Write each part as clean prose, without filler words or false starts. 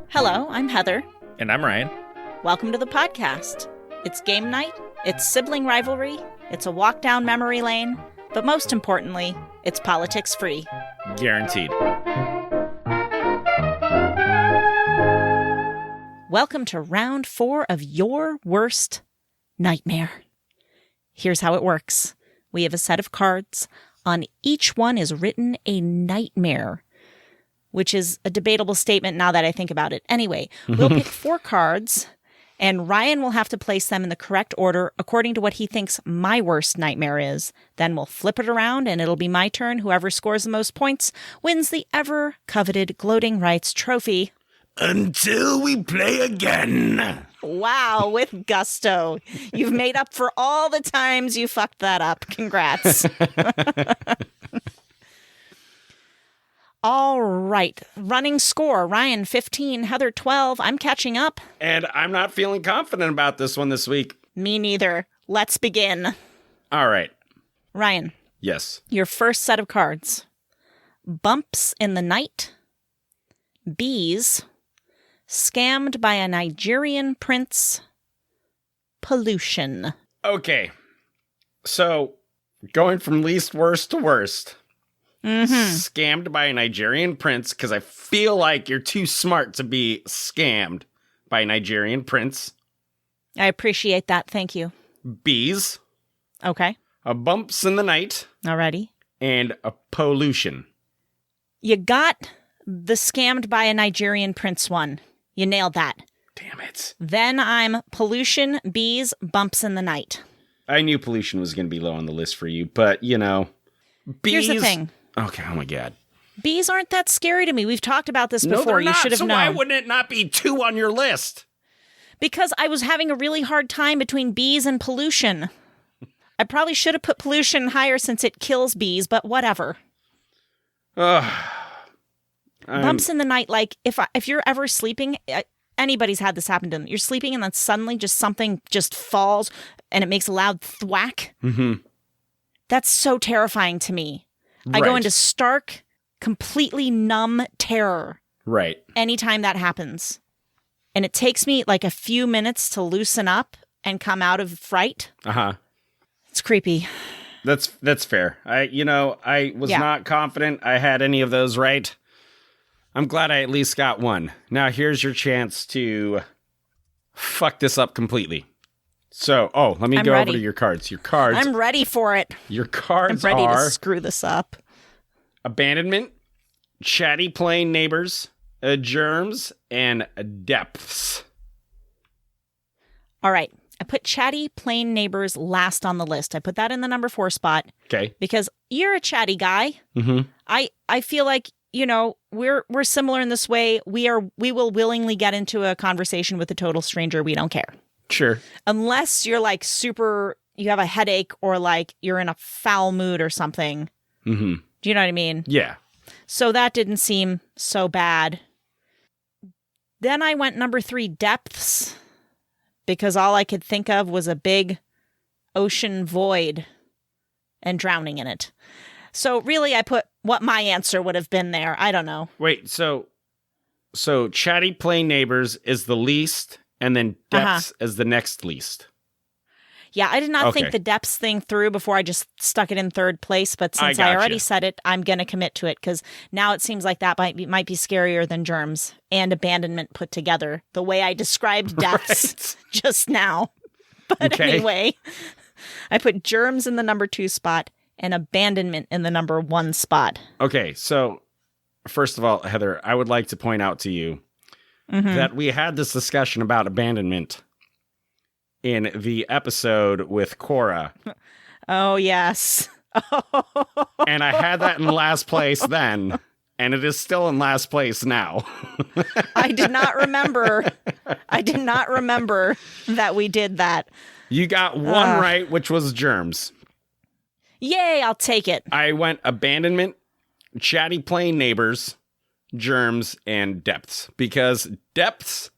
Hello, I'm Heather. And I'm Ryan. Welcome to the podcast. It's game night, it's sibling rivalry, it's a walk down memory lane, but most importantly, it's politics free. Guaranteed. Welcome to round 4 of your worst nightmare. Here's how it works. We have a set of cards. On each one is written a nightmare, which is a debatable statement now that I think about it. Anyway, we'll pick 4 cards, and Ryan will have to place them in the correct order according to what he thinks my worst nightmare is. Then we'll flip it around, and it'll be my turn. Whoever scores the most points wins the ever-coveted Gloating Rights trophy. Until we play again. Wow, with gusto. You've made up for all the times you fucked that up. Congrats. All right. Running score. Ryan, 15. Heather, 12. I'm catching up. And I'm not feeling confident about this one this week. Me neither. Let's begin. All right. Ryan. Yes. Your first set of cards. Bumps in the night. Bees. Scammed by a Nigerian prince. Pollution. Okay. So, going from least worst to worst. Scammed by a Nigerian prince, because I feel like you're too smart to be scammed by a Nigerian prince. I appreciate that. Thank you. Bees. Okay. A bumps in the night. Alrighty. And a pollution. You got the scammed by a Nigerian prince one. You nailed that. Damn it. Then I'm pollution, bees, bumps in the night. I knew pollution was going to be low on the list for you, but, you know, bees. Here's the thing. Okay, oh my God. Bees aren't that scary to me. We've talked about this before. No, they're You not. should have so known. Why wouldn't it not be 2 on your list? Because I was having a really hard time between bees and pollution. I probably should have put pollution higher since it kills bees, but whatever. Bumps in the night, like if you're ever sleeping, anybody's had this happen to them. You're sleeping and then suddenly just something just falls and it makes a loud thwack. Mm-hmm. That's so terrifying to me. Right. I go into stark, completely numb terror. Right. Anytime that happens. And it takes me like a few minutes to loosen up and come out of fright. Uh-huh. It's creepy. That's fair. I was not confident I had any of those right. I'm glad I at least got one. Now here's your chance to fuck this up completely. So, let me go over to your cards. Your cards. I'm ready for it. Your cards I'm ready are to screw this up. abandonment, chatty plain neighbors, germs, and depths. All right. I put chatty plain neighbors last on the list. I put that in the number 4 spot. Okay. Because you're a chatty guy. Mm-hmm. I feel like, we're similar in this way. We will willingly get into a conversation with a total stranger. We don't care. Sure. Unless you're like you have a headache or like you're in a foul mood or something. Mm-hmm. Do you know what I mean? Yeah. So that didn't seem so bad. Then I went number 3, depths, because all I could think of was a big ocean void and drowning in it. So really, I put what my answer would have been there. I don't know. Wait, so chatty plain neighbors is the least, and then depths is the next least. Yeah, I did not think the depths thing through before I just stuck it in 3rd place. But since I already said it, I'm going to commit to it because now it seems like that might be scarier than germs and abandonment put together. The way I described depths just now. But anyway, I put germs in the number 2 spot and abandonment in the number 1 spot. Okay, so first of all, Heather, I would like to point out to you that we had this discussion about abandonment in the episode with Cora. Oh, yes. And I had that in last place then, and it is still in last place now. I did not remember that we did that. You got one right, which was germs. Yay, I'll take it. I went abandonment, chatty plain neighbors, germs, and depths. Because depths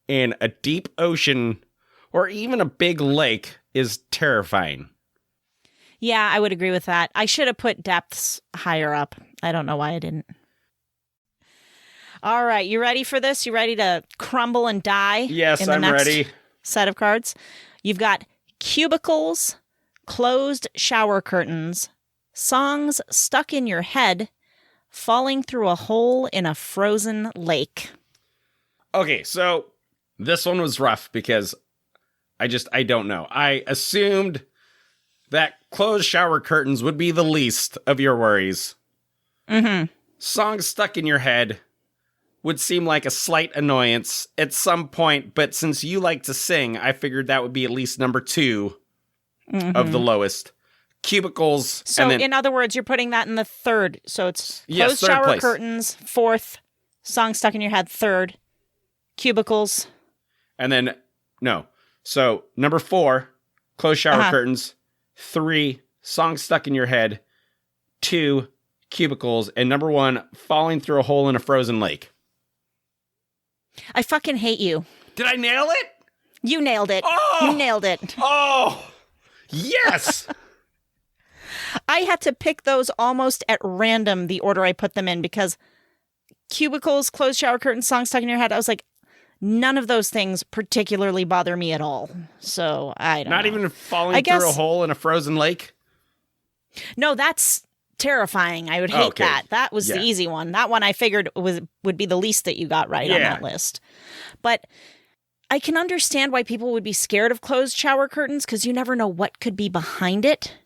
in a deep ocean or even a big lake is terrifying. Yeah, I would agree with that. I should have put depths higher up. I don't know why I didn't. All right, you ready for this? You ready to crumble and die? Yes, in the I'm next ready. Set of cards. You've got cubicles, closed shower curtains, songs stuck in your head, falling through a hole in a frozen lake. Okay, so this one was rough because I don't know. I assumed that closed shower curtains would be the least of your worries. Mm-hmm. Songs stuck in your head would seem like a slight annoyance at some point, but since you like to sing, I figured that would be at least number 2 of the lowest. Cubicles. So, and then, in other words, you're putting that in the third. So it's closed third shower place. curtains, 4th, songs stuck in your head, 3rd, cubicles. And then, no. So, number 4, closed shower curtains. 3, songs stuck in your head. 2, cubicles. And number 1, falling through a hole in a frozen lake. I fucking hate you. Did I nail it? You nailed it. Oh! You nailed it. Oh! Yes! I had to pick those almost at random, the order I put them in, because cubicles, closed shower curtains, songs stuck in your head, I was like, none of those things particularly bother me at all. So, I don't know. Not even falling through a hole in a frozen lake? No, that's terrifying. I would hate that. That was the easy one. That one I figured would be the least that you got right on that list. But I can understand why people would be scared of closed shower curtains because you never know what could be behind it.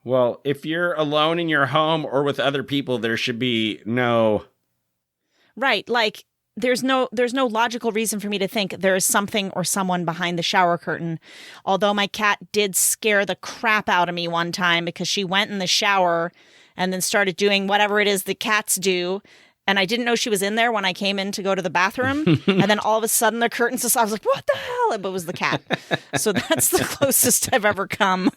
Well, if you're alone in your home or with other people, there should be no... Right, like there's no logical reason for me to think there is something or someone behind the shower curtain. Although my cat did scare the crap out of me one time because she went in the shower and then started doing whatever it is the cats do. And I didn't know she was in there when I came in to go to the bathroom. And then all of a sudden the curtains just, I was like, what the hell? It was the cat. So that's the closest I've ever come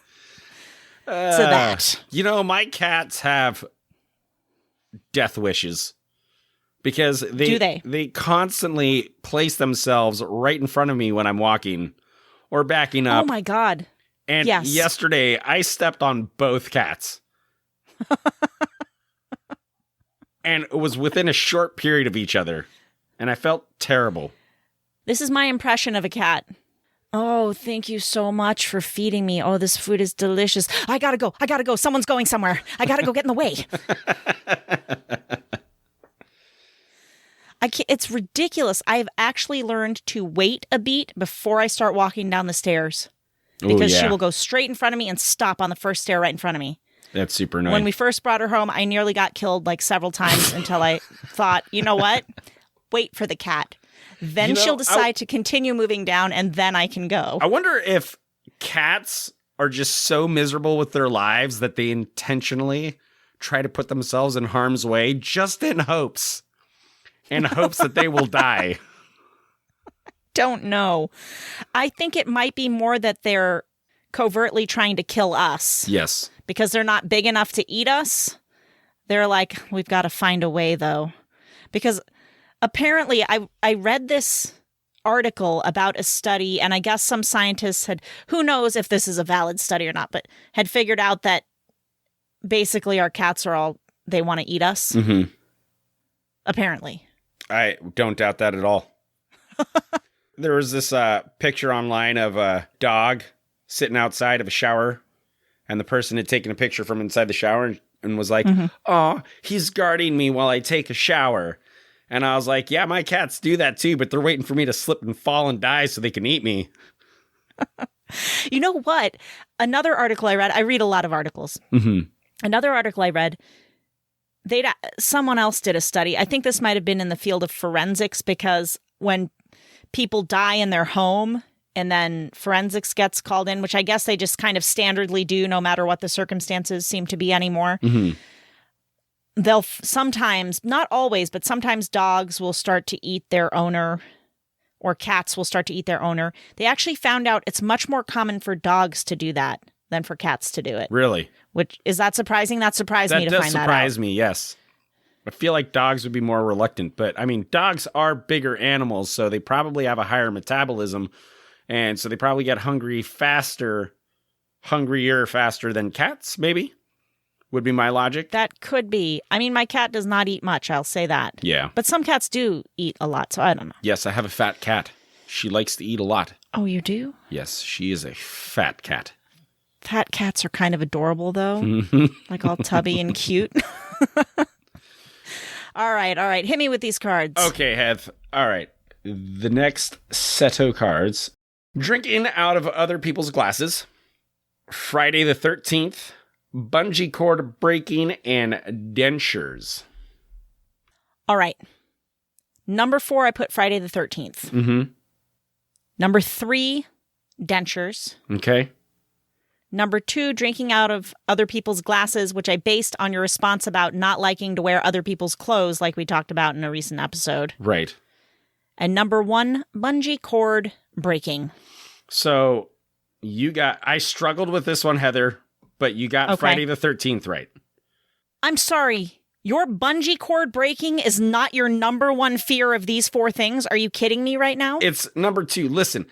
to that. You know, my cats have death wishes. Because they constantly place themselves right in front of me when I'm walking or backing up. Oh, my God. And yesterday, I stepped on both cats. And it was within a short period of each other. And I felt terrible. This is my impression of a cat. Oh, thank you so much for feeding me. Oh, this food is delicious. I gotta go. Someone's going somewhere. I gotta go get in the way. It's ridiculous. I've actually learned to wait a beat before I start walking down the stairs. Because she will go straight in front of me and stop on the first stair right in front of me. That's super annoying. When we first brought her home, I nearly got killed like several times until I thought, you know what? Wait for the cat. Then she'll decide to continue moving down and then I can go. I wonder if cats are just so miserable with their lives that they intentionally try to put themselves in harm's way just in hopes that they will die. Don't know. I think it might be more that they're covertly trying to kill us. Yes. Because they're not big enough to eat us. They're like, we've got to find a way, though. Because apparently, I read this article about a study, and I guess some scientists had, who knows if this is a valid study or not, but had figured out that basically our cats are all, they want to eat us. Mm-hmm. Apparently. I don't doubt that at all. There was this picture online of a dog sitting outside of a shower, and the person had taken a picture from inside the shower and was like, "Oh, he's guarding me while I take a shower." And I was like, yeah, my cats do that too, but they're waiting for me to slip and fall and die so they can eat me. You know what? Another article I read, I read a lot of articles. Mm-hmm. Another article I read, someone else did a study. I think this might have been in the field of forensics because when people die in their home and then forensics gets called in, which I guess they just kind of standardly do no matter what the circumstances seem to be anymore. Mm-hmm. They'll sometimes, not always, but sometimes dogs will start to eat their owner or cats will start to eat their owner. They actually found out it's much more common for dogs to do that than for cats to do it. Really? Which, is that surprising? That surprised me to find that out. That does surprise me, yes. I feel like dogs would be more reluctant, but I mean, dogs are bigger animals, so they probably have a higher metabolism, and so they probably get hungrier faster than cats, maybe? would be my logic. That could be. I mean, my cat does not eat much, I'll say that. Yeah. But some cats do eat a lot, so I don't know. Yes, I have a fat cat. She likes to eat a lot. Oh, you do? Yes, she is a fat cat. Fat cats are kind of adorable, though. Like all tubby and cute. All right. Hit me with these cards. Okay, Heath. All right. The next set of cards. Drinking out of other people's glasses. Friday the 13th. Bungee cord breaking and dentures. All right. Number 4, I put Friday the 13th. Mm-hmm. Number 3, dentures. Okay. Number 2, drinking out of other people's glasses, which I based on your response about not liking to wear other people's clothes, like we talked about in a recent episode. Right. And number 1, bungee cord breaking. So I struggled with this one, Heather, but you got Friday the 13th right. I'm sorry. Your bungee cord breaking is not your number 1 fear of these 4 things? Are you kidding me right now? It's number 2. Listen,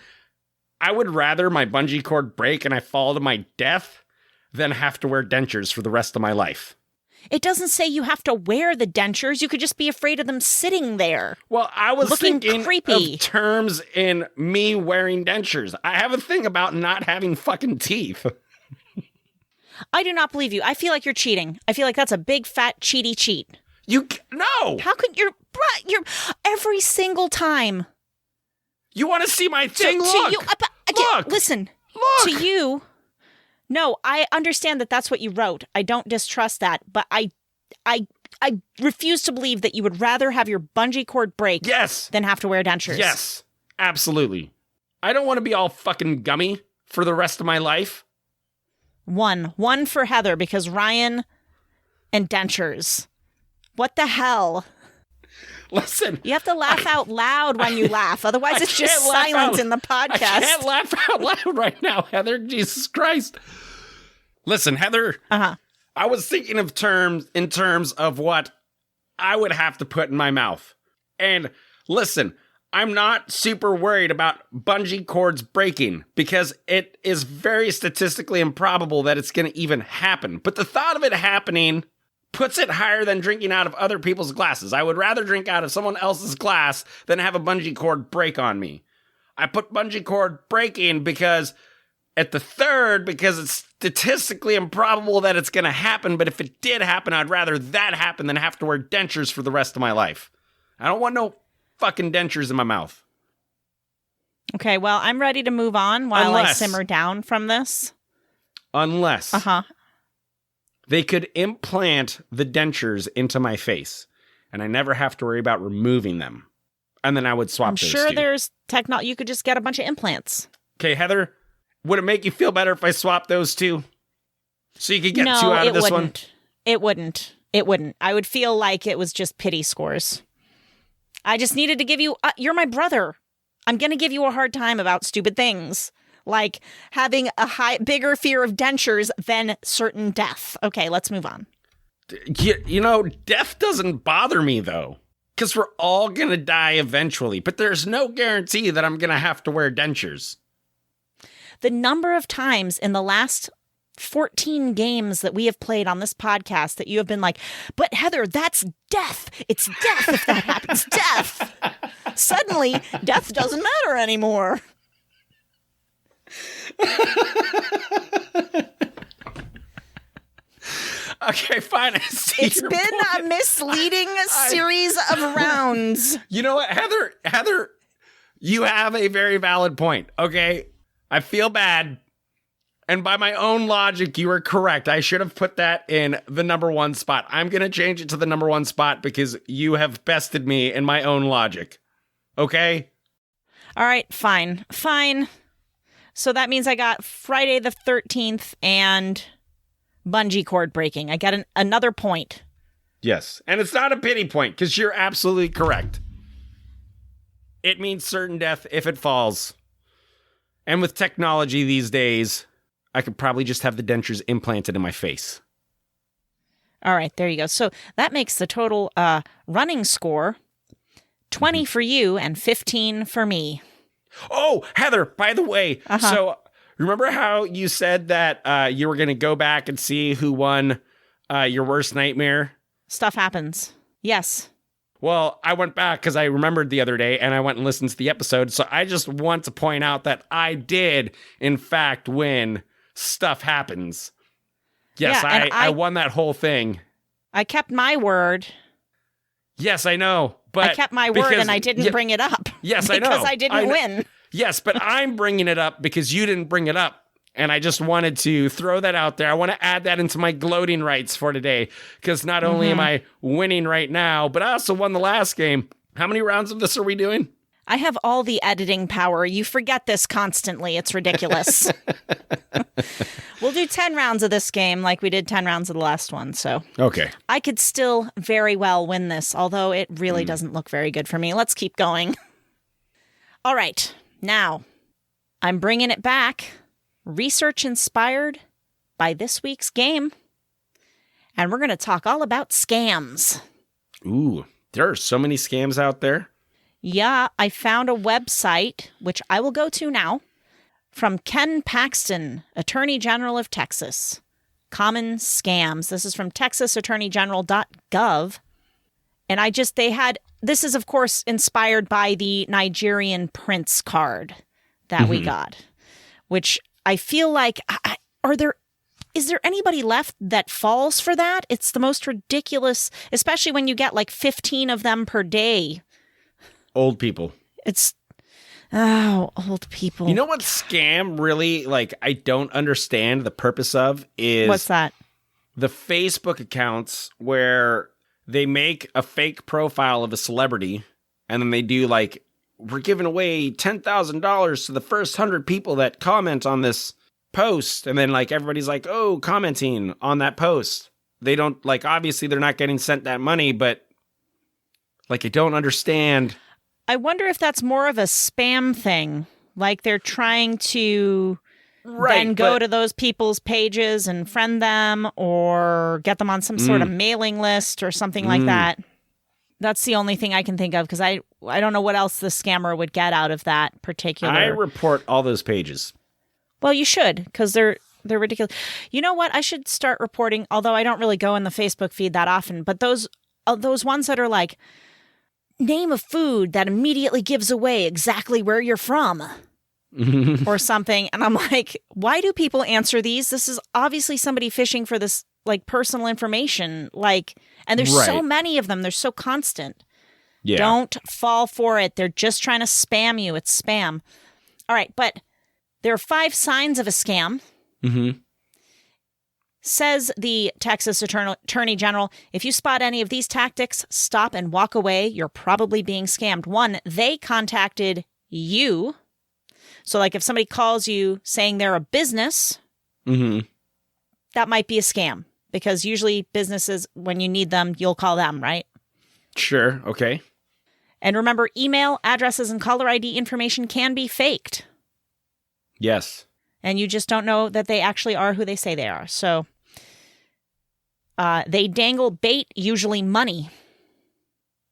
I would rather my bungee cord break and I fall to my death than have to wear dentures for the rest of my life. It doesn't say you have to wear the dentures. You could just be afraid of them sitting there. Well, I was looking thinking creepy. Of terms in me wearing dentures. I have a thing about not having fucking teeth. I do not believe you. I feel like you're cheating. I feel like that's a big fat cheaty cheat. No. How could you're every single time? You want to see my thing? Look. Listen. Look. To you. No, I understand that that's what you wrote. I don't distrust that, but I refuse to believe that you would rather have your bungee cord break than have to wear dentures. Yes. Absolutely. I don't want to be all fucking gummy for the rest of my life. One for Heather because Ryan and dentures. What the hell? Listen. You have to laugh out loud when you laugh. Otherwise, it's just silence in the podcast. I can't laugh out loud right now, Heather. Jesus Christ. Listen, Heather. Uh-huh. I was thinking of in terms of what I would have to put in my mouth. And listen, I'm not super worried about bungee cords breaking because it is very statistically improbable that it's going to even happen. But the thought of it happening puts it higher than drinking out of other people's glasses. I would rather drink out of someone else's glass than have a bungee cord break on me. I put bungee cord breaking because at the third, because it's statistically improbable that it's going to happen. But if it did happen, I'd rather that happen than have to wear dentures for the rest of my life. I don't want no fucking dentures in my mouth. Okay, well, I'm ready to move on while I simmer down from this. Unless they could implant the dentures into my face, and I never have to worry about removing them. And then I would swap those sure two. There's technology. You could just get a bunch of implants. Okay, Heather, would it make you feel better if I swapped those two? So you could get 2 out of this one? It wouldn't. I would feel like it was just pity scores. I just needed to give you... you're my brother. I'm going to give you a hard time about stupid things. Like having a bigger fear of dentures than certain death. Okay, let's move on. You know, death doesn't bother me, though. Because we're all going to die eventually. But there's no guarantee that I'm going to have to wear dentures. The number of times in the last 14 games that we have played on this podcast that you have been like, but Heather, that's death. It's death if that happens. Death. Suddenly, death doesn't matter anymore. Okay, fine. It's been a misleading series of rounds. You know what, Heather, you have a very valid point. Okay, I feel bad. And by my own logic, you are correct. I should have put that in the number 1 spot. I'm going to change it to the number 1 spot because you have bested me in my own logic. Okay? All right, fine. So that means I got Friday the 13th and bungee cord breaking. I got another point. Yes. And it's not a pity point because you're absolutely correct. It means certain death if it falls. And with technology these days, I could probably just have the dentures implanted in my face. All right, there you go. So that makes the total running score 20 for you and 15 for me. Oh, Heather, by the way, so remember how you said that you were going to go back and see who won your worst nightmare? Stuff happens. Yes. Well, I went back because I remembered the other day and I went and listened to the episode. So I just want to point out that I did, in fact, win Stuff Happens. Yes, Yeah, I won that whole thing. I kept my word. Yes, I know. But I kept my word and I didn't bring it up. Yes, I know. Because I didn't win. Yes, but I'm bringing it up because you didn't bring it up. And I just wanted to throw that out there. I want to add that into my gloating rights for today. Because not only am I winning right now, but I also won the last game. How many rounds of this are we doing? I have all the editing power. You forget this constantly. It's ridiculous. We'll do 10 rounds of this game like we did 10 rounds of the last one. So okay. I could still very well win this, although it really doesn't look very good for me. Let's keep going. All right. Now, I'm bringing it back. Research inspired by this week's game. And we're going to talk all about scams. Ooh, there are so many scams out there. Yeah, I found a website, which I will go to now, from Ken Paxton, Attorney General of Texas. Common scams. This is from texasattorneygeneral.gov. And this is, of course, inspired by the Nigerian prince card that we got, which I feel like, is there anybody left that falls for that? It's the most ridiculous, especially when you get like 15 of them per day. Old people. Old people. You know what scam really, I don't understand the purpose of is... What's that? The Facebook accounts where they make a fake profile of a celebrity and then they do we're giving away $10,000 to the first 100 people that comment on this post. And then everybody's commenting on that post. They don't obviously they're not getting sent that money, but I don't understand. I wonder if that's more of a spam thing. They're trying to then go to those people's pages and friend them or get them on some sort of mailing list or something like that. That's the only thing I can think of because I don't know what else the scammer would get out of that particular. I report all those pages. Well, you should because they're ridiculous. You know what? I should start reporting, although I don't really go in the Facebook feed that often, but those ones that are name a food that immediately gives away exactly where you're from or something. And I'm like, why do people answer these? This is obviously somebody fishing for this personal information. And there's so many of them. They're so constant. Yeah. Don't fall for it. They're just trying to spam you. It's spam. All right. But there are 5 signs of a scam. Mm-hmm. Says the Texas Attorney General, if you spot any of these tactics, stop and walk away. You're probably being scammed. 1, they contacted you. So if somebody calls you saying they're a business, that might be a scam. Because usually businesses, when you need them, you'll call them, right? Sure. Okay. And remember, email, addresses, and caller ID information can be faked. Yes. And you just don't know that they actually are who they say they are. So they dangle bait, usually money.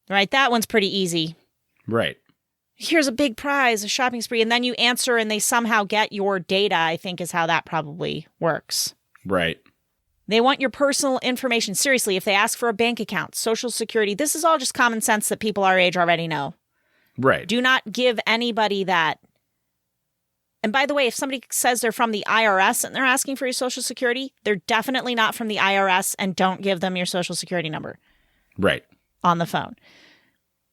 Right? That one's pretty easy. Right. Here's a big prize, a shopping spree. And then you answer and they somehow get your data, I think is how that probably works. Right. They want your personal information. Seriously, if they ask for a bank account, Social Security, this is all just common sense that people our age already know. Right. Do not give anybody that. And by the way, if somebody says they're from the IRS and they're asking for your Social Security, they're definitely not from the IRS and don't give them your Social Security number. Right. On the phone.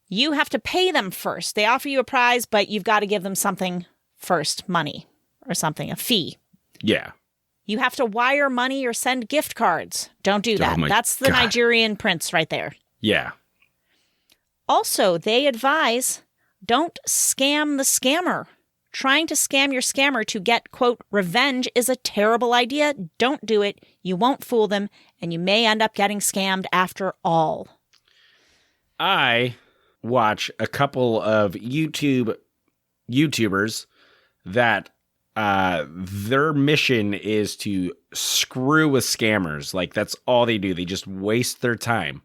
You have to pay them first. They offer you a prize, but you've got to give them something first, money or something, a fee. Yeah. You have to wire money or send gift cards. Don't do that. That's the Nigerian prince right there. Yeah. Also, they advise, don't scam the scammer. Trying to scam your scammer to get, quote, revenge is a terrible idea. Don't do it. You won't fool them, and you may end up getting scammed after all. I watch a couple of YouTubers that their mission is to screw with scammers. That's all they do. They just waste their time.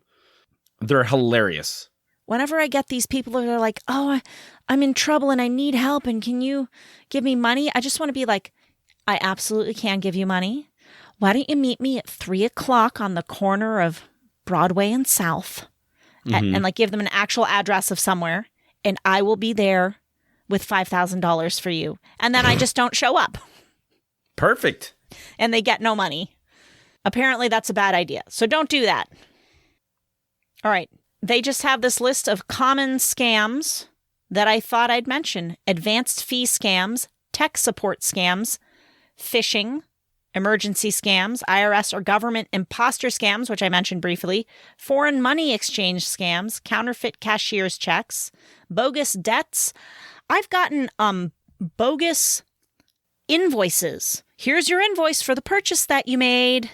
They're hilarious. Whenever I get these people that are like, oh, I'm in trouble and I need help and can you give me money? I just want to be like, I absolutely can give you money. why don't you meet me at 3:00 on the corner of Broadway and South and like give them an actual address of somewhere, and I will be there with $5,000 for you. And then I just don't show up. Perfect. And they get no money. Apparently that's a bad idea. So don't do that. All right. They just have this list of common scams that I thought I'd mention. Advanced fee scams, tech support scams, phishing, emergency scams, IRS or government imposter scams, which I mentioned briefly, foreign money exchange scams, counterfeit cashier's checks, bogus debts. I've gotten bogus invoices. Here's your invoice for the purchase that you made.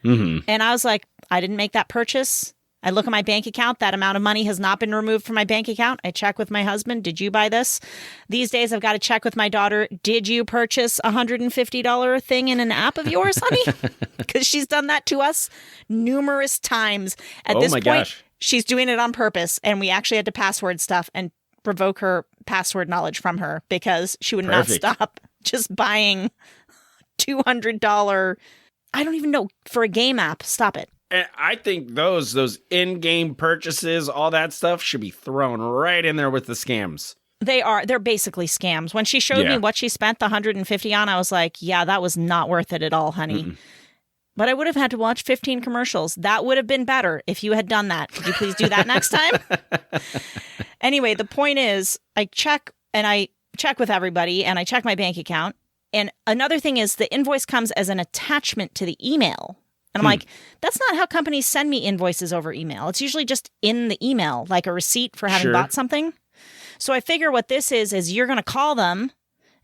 And I was like, I didn't make that purchase. I look at my bank account. That amount of money has not been removed from my bank account. I check with my husband. Did you buy this? These days, I've got to check with my daughter. Did you purchase a $150 thing in an app of yours, honey? Because she's done that to us numerous times. At this point, she's doing it on purpose. And we actually had to password stuff and revoke her password knowledge from her because she would not stop just buying $200. I don't even know, for a game app. Stop it. And I think those in-game purchases, all that stuff should be thrown right in there with the scams. They're basically scams. When she showed me what she spent the $150 on, I was like, yeah, that was not worth it at all, honey. But I would have had to watch 15 commercials. That would have been better if you had done that. Could you please do that next time? Anyway, the point is, I check with everybody, and I check my bank account. And another thing is the invoice comes as an attachment to the email. And I'm like, that's not how companies send me invoices over email. It's usually just in the email, like a receipt for having bought something. So I figure what this is you're going to call them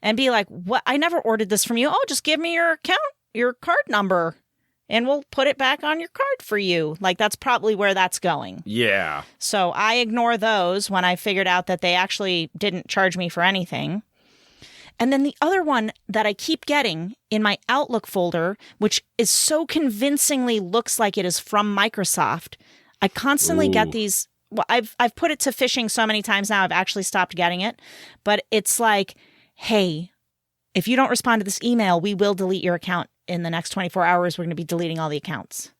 and be like, what? I never ordered this from you. Oh, just give me your account, your card number, and we'll put it back on your card for you. Like, that's probably where that's going. Yeah. So I ignore those when I figured out that they actually didn't charge me for anything. And then the other one that I keep getting in my Outlook folder, which is so convincingly looks like it is from Microsoft. I constantly get these. Well, I've put it to phishing so many times now, I've actually stopped getting it. But it's like, hey, if you don't respond to this email, we will delete your account in the next 24 hours. We're going to be deleting all the accounts.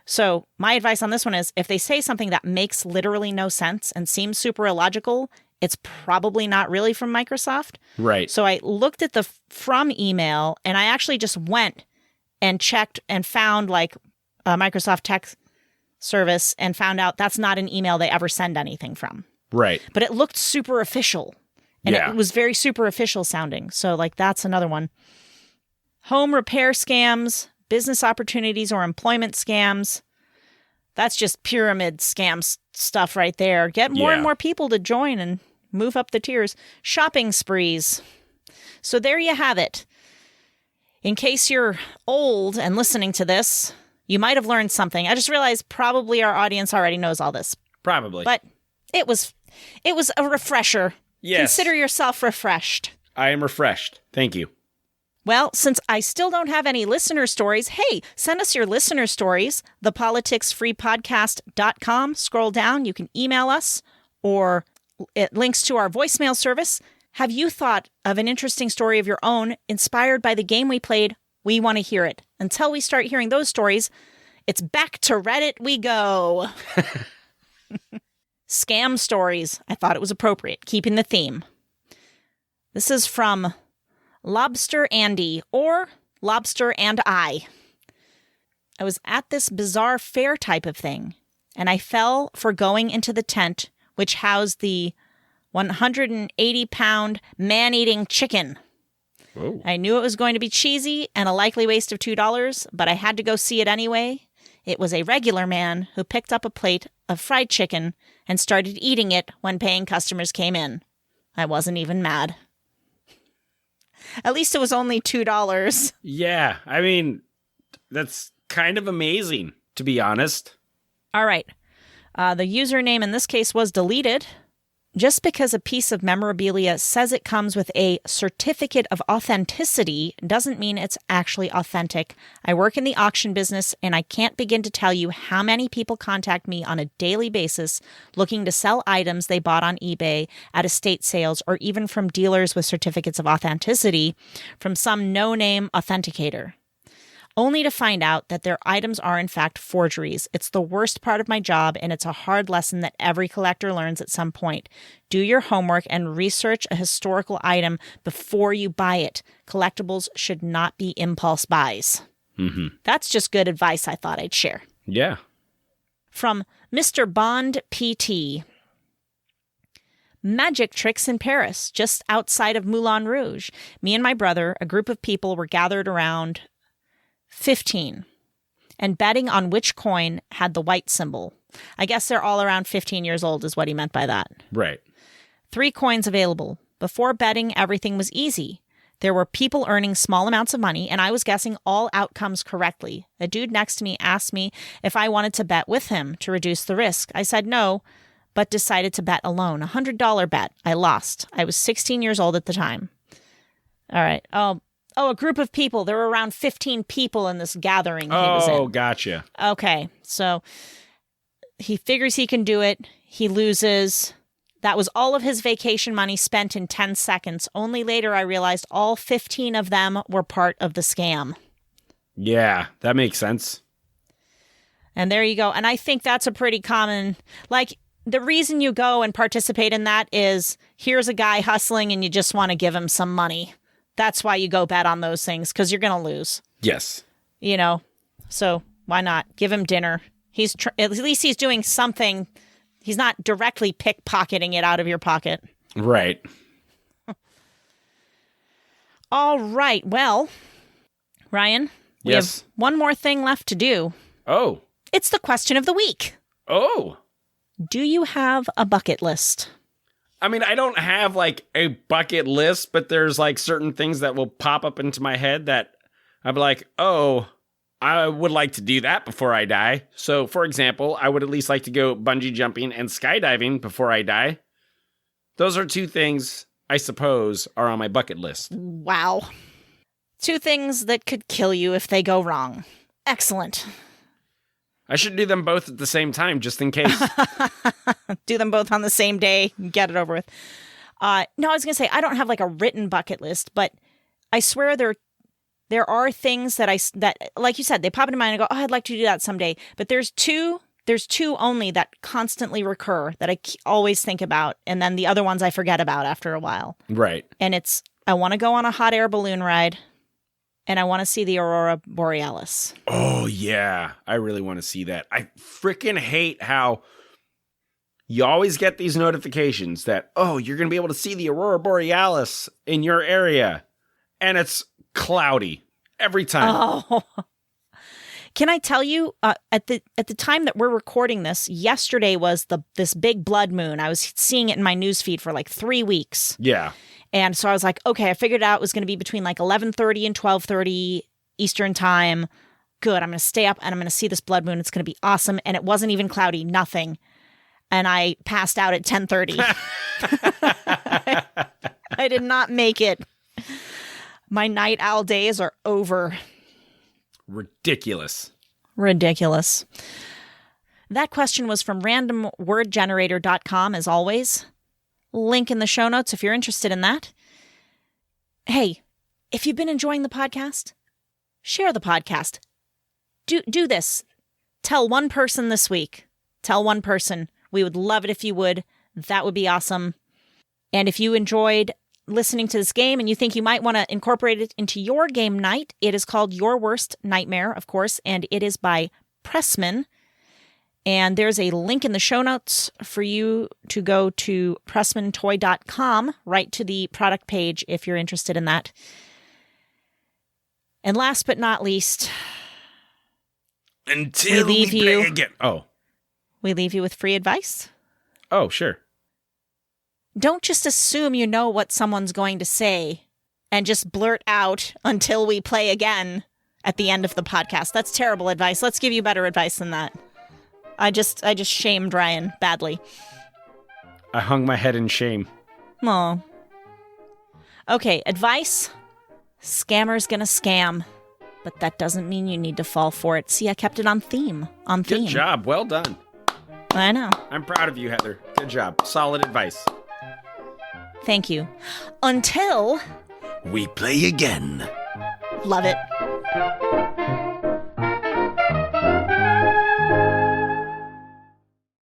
So my advice on this one is if they say something that makes literally no sense and seems super illogical, it's probably not really from Microsoft. Right. So I looked at the from email, and I actually just went and checked and found like a Microsoft tech service and found out that's not an email they ever send anything from. Right. But it looked super official, and it was very super official sounding. So like that's another one. Home repair scams, business opportunities or employment scams. That's just pyramid scam stuff right there. Get more and more people to join and move up the tiers. Shopping sprees. So there you have it. In case you're old and listening to this, you might have learned something. I just realized probably our audience already knows all this. Probably. But it was a refresher. Yes. Consider yourself refreshed. I am refreshed. Thank you. Well, since I still don't have any listener stories, hey, send us your listener stories, thepoliticsfreepodcast.com. Scroll down, you can email us, or it links to our voicemail service. Have you thought of an interesting story of your own inspired by the game we played? We want to hear it. Until we start hearing those stories, it's back to Reddit we go. Scam stories. I thought it was appropriate, keeping the theme. This is from Lobster Andy, or Lobster and I was at this bizarre fair type of thing, and I fell for going into the tent, which housed the 180-pound man-eating chicken. Whoa. I knew it was going to be cheesy and a likely waste of $2, but I had to go see it anyway. It was a regular man who picked up a plate of fried chicken and started eating it when paying customers came in. I wasn't even mad. At least it was only $2. Yeah, I mean, that's kind of amazing, to be honest. All right. The username in this case was deleted. Just because a piece of memorabilia says it comes with a certificate of authenticity doesn't mean it's actually authentic. I work in the auction business, and I can't begin to tell you how many people contact me on a daily basis looking to sell items they bought on eBay, at estate sales, or even from dealers with certificates of authenticity from some no-name authenticator. only to find out that their items are in fact forgeries. It's the worst part of my job, and it's a hard lesson that every collector learns at some point. Do your homework and research a historical item before you buy it. Collectibles should not be impulse buys. Mm-hmm. That's just good advice I thought I'd share. Yeah. From Mr. Bond PT. Magic tricks in Paris, just outside of Moulin Rouge. Me and my brother, a group of people, were gathered around 15 and betting on which coin had the white symbol. I guess they're all around 15 years old is what he meant by that. Right. 3 coins available. Before betting, everything was easy. There were people earning small amounts of money, and I was guessing all outcomes correctly. A dude next to me asked me if I wanted to bet with him to reduce the risk. I said no, but decided to bet alone. $100 bet. I lost. I was 16 years old at the time. All right. Oh, a group of people. There were around 15 people in this gathering he was in. Oh, gotcha. Okay. So he figures he can do it. He loses. That was all of his vacation money spent in 10 seconds. Only later I realized all 15 of them were part of the scam. Yeah, that makes sense. And there you go. And I think that's a pretty common, like, the reason you go and participate in that is here's a guy hustling and you just want to give him some money. That's why you go bet on those things, because you're going to lose. Yes. You know, so why not give him dinner? At least he's doing something. He's not directly pickpocketing it out of your pocket. Right. All right. Well, Ryan, we have one more thing left to do. Oh. It's the question of the week. Oh. Do you have a bucket list? I mean, I don't have like a bucket list, but there's like certain things that will pop up into my head that I'm like, oh, I would like to do that before I die. So, for example, I would at least like to go bungee jumping and skydiving before I die. Those are 2 things, I suppose, are on my bucket list. Wow. 2 things that could kill you if they go wrong. Excellent. I should do them both at the same time, just in case. Do them both on the same day. Get it over with. No, I was going to say, I don't have like a written bucket list, but I swear there are things that like you said, they pop into mind and I go, oh, I'd like to do that someday. But there's two only that constantly recur that I always think about. And then the other ones I forget about after a while. Right. And it's, I want to go on a hot air balloon ride. And I want to see the Aurora Borealis. Oh, yeah. I really want to see that. I freaking hate how you always get these notifications that, oh, you're going to be able to see the Aurora Borealis in your area. And it's cloudy every time. Oh. Can I tell you, at the time that we're recording this, yesterday was this big blood moon. I was seeing it in my newsfeed for like 3 weeks. Yeah. And so I was like, okay, I figured out it was going to be between like 11:30 and 12:30 Eastern time. Good. I'm going to stay up and I'm going to see this blood moon. It's going to be awesome. And it wasn't even cloudy, nothing. And I passed out at 10:30. I did not make it. My night owl days are over. Ridiculous. That question was from randomwordgenerator.com, as always. Link in the show notes if you're interested in that. Hey, if you've been enjoying the podcast, share the podcast. Do this. Tell one person this week. Tell one person. We would love it if you would. That would be awesome. And if you enjoyed listening to this game and you think you might want to incorporate it into your game night, it is called Your Worst Nightmare, of course, and it is by Pressman. And there's a link in the show notes for you to go to pressmantoy.com, right to the product page if you're interested in that. And last but not least, until we play again. Oh. We leave you with free advice. Oh, sure. Don't just assume you know what someone's going to say and just blurt out until we play again at the end of the podcast. That's terrible advice. Let's give you better advice than that. I just shamed Ryan badly. I hung my head in shame. Oh. Okay, advice. Scammer's gonna scam. But that doesn't mean you need to fall for it. See, I kept it on theme. Good job. Well done. I know. I'm proud of you, Heather. Good job. Solid advice. Thank you. Until we play again. Love it.